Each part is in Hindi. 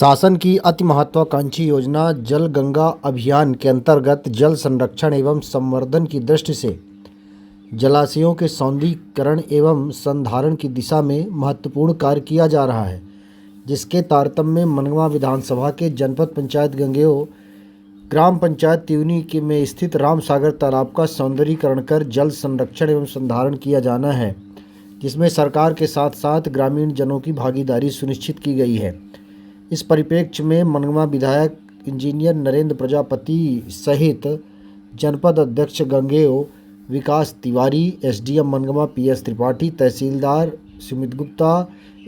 शासन की अति महत्वाकांक्षी योजना जल गंगा अभियान के अंतर्गत जल संरक्षण एवं संवर्धन की दृष्टि से जलाशयों के सौंदर्यीकरण एवं संधारण की दिशा में महत्वपूर्ण कार्य किया जा रहा है, जिसके तारतम्य में मनगवा विधानसभा के जनपद पंचायत गंगेओ ग्राम पंचायत तिवनी के में स्थित राम सागर तालाब का सौंदर्यीकरण कर जल संरक्षण एवं संधारण किया जाना है, जिसमें सरकार के साथ साथ ग्रामीण जनों की भागीदारी सुनिश्चित की गई है। इस परिप्रेक्ष्य में मनगवा विधायक इंजीनियर नरेंद्र प्रजापति सहित जनपद अध्यक्ष गंगेओ विकास तिवारी, एसडीएम मनगवा पीएस त्रिपाठी, तहसीलदार सुमित गुप्ता,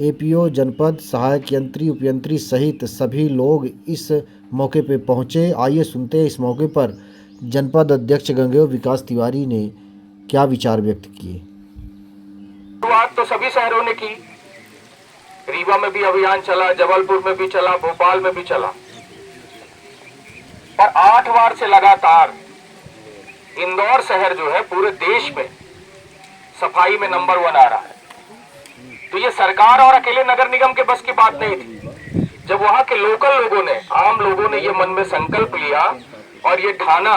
एपीओ जनपद, सहायक यंत्री उपयंत्री सहित सभी लोग इस मौके पर पहुंचे। आइए सुनते हैं इस मौके पर जनपद अध्यक्ष गंगेओ विकास तिवारी ने क्या विचार व्यक्त किए। शुरुआत तो सभी शहरों ने की, रीवा में भी अभियान चला, जबलपुर में भी चला, भोपाल में भी चला, पर 8 बार से लगातार इंदौर शहर जो है पूरे देश में सफाई में नंबर 1 आ रहा है। तो ये सरकार और अकेले नगर निगम के बस की बात नहीं थी। जब वहां के लोकल लोगों ने, आम लोगों ने ये मन में संकल्प लिया और ये ठाना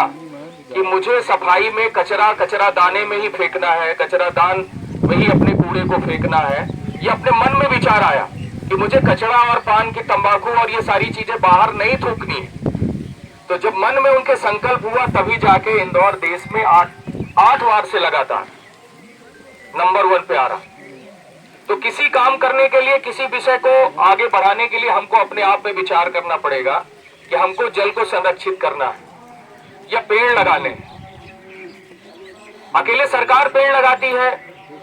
कि मुझे सफाई में कचरा दाने में ही फेंकना है, कचरा दान में ही अपने कूड़े को फेंकना है, ये अपने मन में विचार आया कि मुझे कचरा और पान की तंबाकू और ये सारी चीजें बाहर नहीं थूकनी है। तो जब मन में उनके संकल्प हुआ तभी जाके इंदौर देश में 8 बार से लगातार नंबर 1 पे आ रहा। तो किसी काम करने के लिए, किसी विषय को आगे बढ़ाने के लिए हमको अपने आप में विचार करना पड़ेगा कि हमको जल को संरक्षित करना है या पेड़ लगाने। अकेले सरकार पेड़ लगाती है,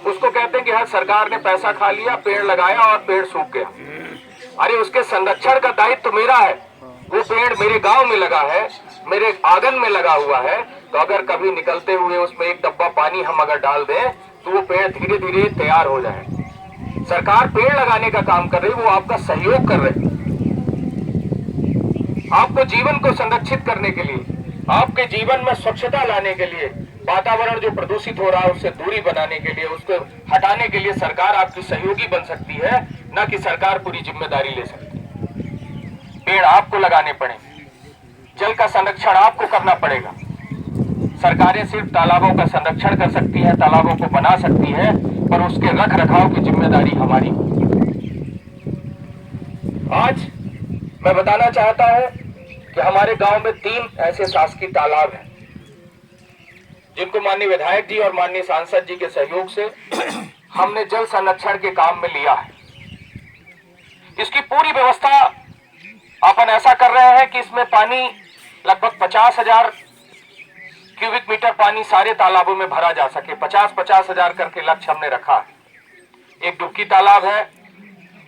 उसको कहते हैं कि हर सरकार ने पैसा खा लिया, पेड़ लगाया और पेड़ सूख गया। अरे उसके संरक्षण का दायित्व तो मेरा है। वो पेड़ मेरे गांव में लगा है, मेरे आंगन में लगा हुआ है, तो अगर कभी निकलते हुए उसमें एक डब्बा पानी हम अगर डाल दें तो वो पेड़ धीरे धीरे तैयार हो जाए। सरकार पेड़ लगाने का काम कर रही, वो आपका सहयोग कर रही। आपको जीवन को संरक्षित करने के लिए, आपके जीवन में स्वच्छता लाने के लिए, वातावरण जो प्रदूषित हो रहा है उससे दूरी बनाने के लिए, उसको हटाने के लिए सरकार आपकी सहयोगी बन सकती है, न कि सरकार पूरी जिम्मेदारी ले सकती है। पेड़ आपको लगाने पड़ेंगे, जल का संरक्षण आपको करना पड़ेगा। सरकारें सिर्फ तालाबों का संरक्षण कर सकती है, तालाबों को बना सकती है, पर उसके रख रखाव की जिम्मेदारी हमारी। आज मैं बताना चाहता हूं कि हमारे गांव में 3 ऐसे शासकीय तालाब हैं जिनको माननीय विधायक जी और माननीय सांसद जी के सहयोग से हमने जल संरक्षण के काम में लिया है। इसकी पूरी व्यवस्था अपन ऐसा कर रहे हैं कि इसमें पानी लगभग 50,000 क्यूबिक मीटर पानी सारे तालाबों में भरा जा सके। 50-50 हजार करके लक्ष्य हमने रखा है। एक डुबकी तालाब है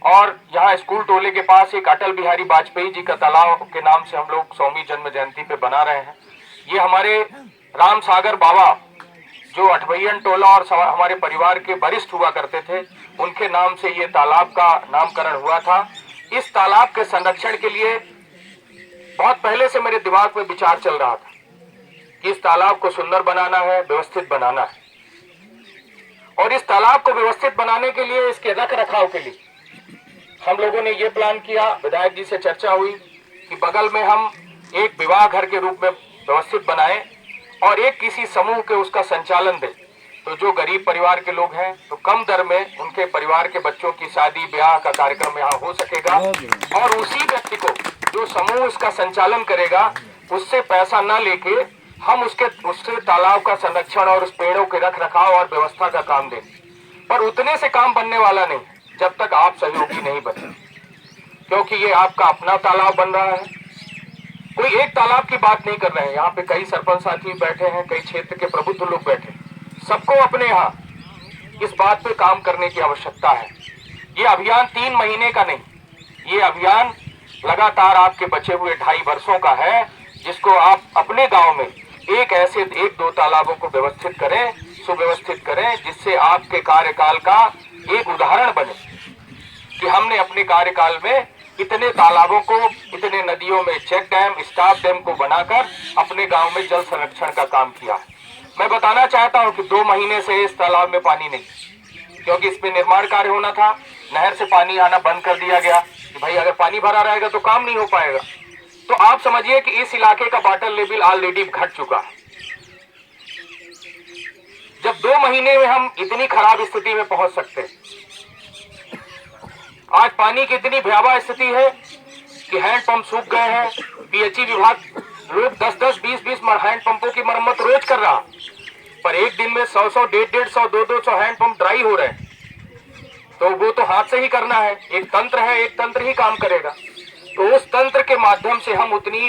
और यहाँ स्कूल टोले के पास एक अटल बिहारी वाजपेयी जी का तालाब के नाम से हम लोग 100वीं जन्म जयंती पे बना रहे हैं। ये हमारे राम सागर बाबा जो अठवैयन टोला और हमारे परिवार के वरिष्ठ हुआ करते थे, उनके नाम से ये तालाब का नामकरण हुआ था। इस तालाब के संरक्षण के लिए बहुत पहले से मेरे दिमाग में विचार चल रहा था कि इस तालाब को सुंदर बनाना है, व्यवस्थित बनाना है। और इस तालाब को व्यवस्थित बनाने के लिए, इसके रख रखाव के लिए हम लोगों ने ये प्लान किया, विधायक जी से चर्चा हुई कि बगल में हम एक विवाह घर के रूप में व्यवस्थित बनाएं और एक किसी समूह के उसका संचालन दें। तो जो गरीब परिवार के लोग हैं तो कम दर में उनके परिवार के बच्चों की शादी ब्याह का कार्यक्रम यहाँ हो सकेगा और उसी व्यक्ति को जो समूह इसका संचालन करेगा उससे पैसा न लेके हम उससे तालाब का संरक्षण और उस पेड़ों के रख रखाव और व्यवस्था का काम दें। पर उतने से काम बनने वाला नहीं जब तक आप सहयोगी नहीं बने, क्योंकि ये आपका अपना तालाब बन रहा है। कोई एक तालाब की बात नहीं कर रहे हैं, यहाँ पे कई सरपंच साथी बैठे हैं, कई क्षेत्र के प्रबुद्ध लोग बैठे हैं। सबको अपने यहाँ इस बात पे काम करने की आवश्यकता है। ये अभियान 3 महीने का नहीं, ये अभियान लगातार आपके बचे हुए 2.5 वर्षों का है, जिसको आप अपने गांव में एक 2 तालाबों को व्यवस्थित करें, सुव्यवस्थित करें, जिससे आपके कार्यकाल का एक उदाहरण बने कि हमने अपने कार्यकाल में इतने तालाबों को, इतने नदियों में चेक डैम, स्टॉप डैम को बनाकर अपने गांव में जल संरक्षण का काम किया है। मैं बताना चाहता हूं कि 2 महीने से इस तालाब में पानी नहीं, क्योंकि इसमें निर्माण कार्य होना था। नहर से पानी आना बंद कर दिया गया कि भाई अगर पानी भरा रहेगा तो काम नहीं हो पाएगा। तो आप समझिए कि इस इलाके का वाटर लेवल ऑलरेडी घट चुका है। जब 2 महीने में हम इतनी खराब स्थिति में पहुंच सकते हैं, आज पानी की इतनी भयावह स्थिति है कि हैंडपंप सूख गए हैं। पीएचई विभाग लोग 10-10, 20-20 हैंडपंपों की मरम्मत रोज कर रहा, पर एक दिन में 100-100, 150-150, 200-200 हैंडपंप ड्राई हो रहे हैं। तो वो तो हाथ से ही करना है, एक तंत्र है, एक तंत्र ही काम करेगा। तो उस तंत्र के माध्यम से हम उतनी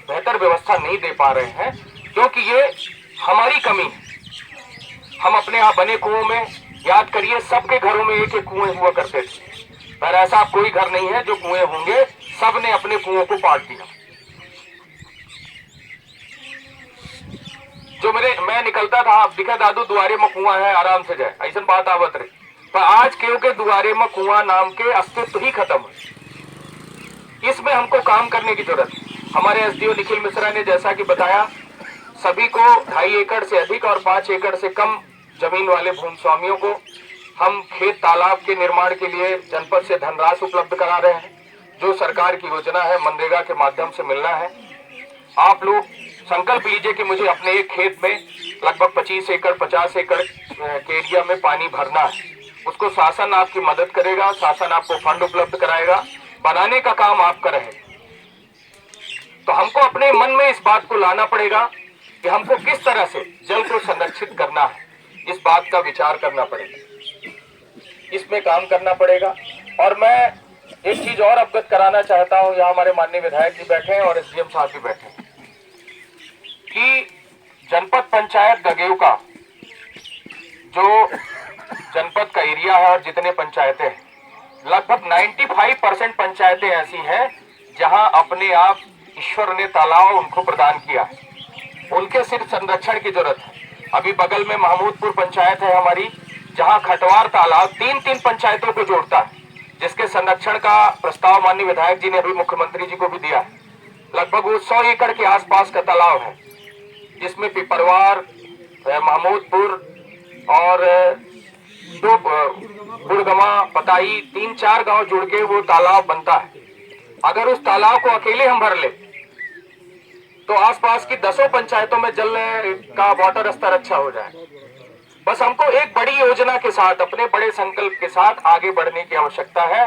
बेहतर व्यवस्था नहीं दे पा रहे हैं, क्योंकि ये हमारी कमी है। हम अपने यहाँ बने कुओं में, याद करिए सबके घरों में एक एक कुएं हुआ करते थे, पर ऐसा कोई घर नहीं है जो कुएं होंगे, सब ने अपने कुओं को पाट दिया। जो मैं निकलता था, अब दिखा दादू दुआरे में कुआं है, आराम से जाए, ऐसा बात आवत रही। पर आज क्यों के दुआरे में कुआं नाम के अस्तित्व ही खत्म है। इसमें हमको काम करने की जरूरत है। हमारे एसडीओ निखिल मिश्रा ने जैसा कि बताया, सभी को 2.5 एकड़ से अधिक और 5 एकड़ से कम जमीन वाले भूमि स्वामियों को हम खेत तालाब के निर्माण के लिए जनपद से धनराशि उपलब्ध करा रहे हैं, जो सरकार की योजना है, मनरेगा के माध्यम से मिलना है। आप लोग संकल्प लीजिए कि मुझे अपने एक खेत में लगभग 25 एकड़ 50 एकड़ के एरिया में पानी भरना है। उसको शासन आपकी मदद करेगा, शासन आपको फंड उपलब्ध कराएगा, बनाने का काम आप करें। तो हमको अपने मन में इस बात को लाना पड़ेगा कि हमको किस तरह से जल को संरक्षित करना है, इस बात का विचार करना पड़ेगा, इसमें काम करना पड़ेगा। और मैं एक चीज और अवगत कराना चाहता हूं, यहाँ हमारे माननीय विधायक जी बैठे हैं और एसडीएम साहब भी बैठे हैं, कि जनपद पंचायत गगेव का जो जनपद का एरिया है और जितने पंचायतें हैं, लगभग 95% पंचायतें ऐसी हैं जहां अपने आप ईश्वर ने तालाब उनको प्रदान किया है। उनके सिर्फ संरक्षण की जरूरत है। अभी बगल में महमूदपुर पंचायत है हमारी, जहां खटवार तालाब 3-3 पंचायतों को जोड़ता है, जिसके संरक्षण का प्रस्ताव माननीय विधायक जी ने अभी मुख्यमंत्री जी को भी दिया। लगभग वो 100 एकड़ के आसपास का तालाब है, जिसमें पिपरवार, महमूदपुर और गुड़गमा, पताई, 3-4 गांव जुड़ के वो तालाब बनता है। अगर उस तालाब को अकेले हम भर ले तो आसपास की 10 पंचायतों में जल का वाटर स्तर अच्छा हो जाए। बस हमको एक बड़ी योजना के साथ, अपने बड़े संकल्प के साथ आगे बढ़ने की आवश्यकता है।